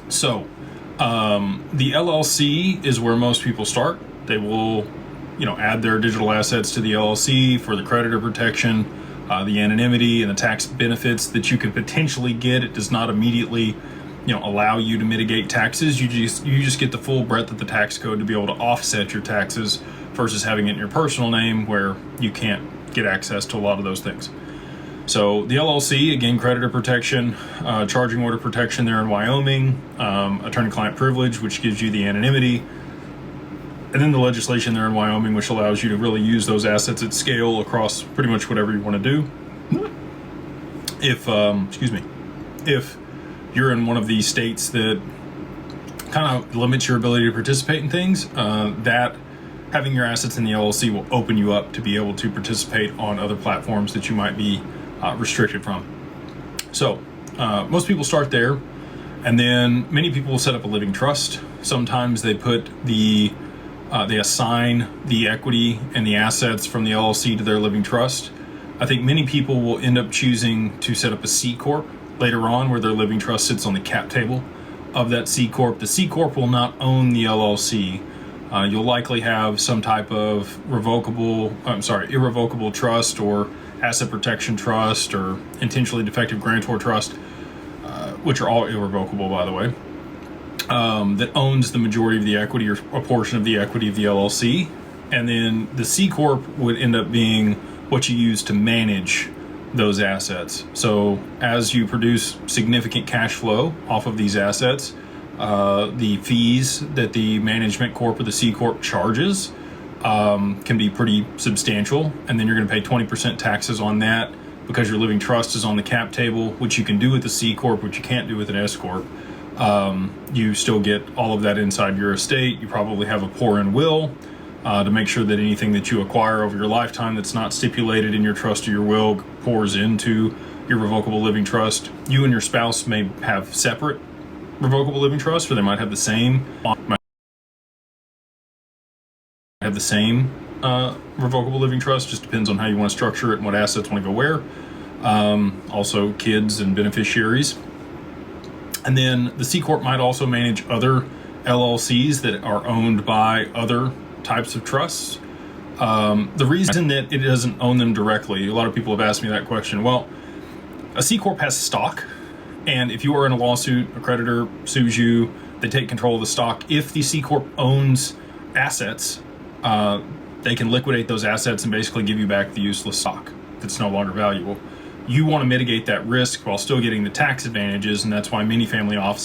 So the LLC is where most people start. They will, add their digital assets to the LLC for the creditor protection, the anonymity, and the tax benefits that you could potentially get. It does not immediately, allow you to mitigate taxes. You just get the full breadth of the tax code to be able to offset your taxes versus having it in your personal name where you can't get access to a lot of those things. So the LLC, again, creditor protection, charging order protection there in Wyoming, attorney-client privilege, which gives you the anonymity, and then the legislation there in Wyoming, which allows you to really use those assets at scale across pretty much whatever you want to do. If you're in one of these states that kind of limits your ability to participate in things, that having your assets in the LLC will open you up to be able to participate on other platforms that you might be restricted from. So most people start there, and then many people will set up a living trust. Sometimes they put they assign the equity and the assets from the LLC to their living trust. I think many people will end up choosing to set up a C Corp later on, where their living trust sits on the cap table of that C Corp. The C Corp will not own the LLC. You'll likely have some type of irrevocable trust or asset protection trust or intentionally defective grantor trust, which are all irrevocable, by the way, that owns the majority of the equity or a portion of the equity of the LLC. And then the C Corp would end up being what you use to manage those assets. So as you produce significant cash flow off of these assets, the fees that the management corp or the C Corp charges can be pretty substantial, and then you're going to pay 20% taxes on that because your living trust is on the cap table, which you can do with the C Corp, which you can't do with an S Corp. You still get all of that inside your estate. You probably have a pour-in will to make sure that anything that you acquire over your lifetime that's not stipulated in your trust or your will pours into your revocable living trust. You and your spouse may have separate revocable living trusts, or they might have the same revocable living trust. Just depends on how you want to structure it and what assets want to go where. Also kids and beneficiaries. And then the C Corp might also manage other LLCs that are owned by other types of trusts. The reason that it doesn't own them directly, a lot of people have asked me that question. Well, a C Corp has stock, and if you are in a lawsuit, a creditor sues you, they take control of the stock. If the C Corp owns assets, they can liquidate those assets and basically give you back the useless stock that's no longer valuable. You want to mitigate that risk while still getting the tax advantages, and that's why many family offices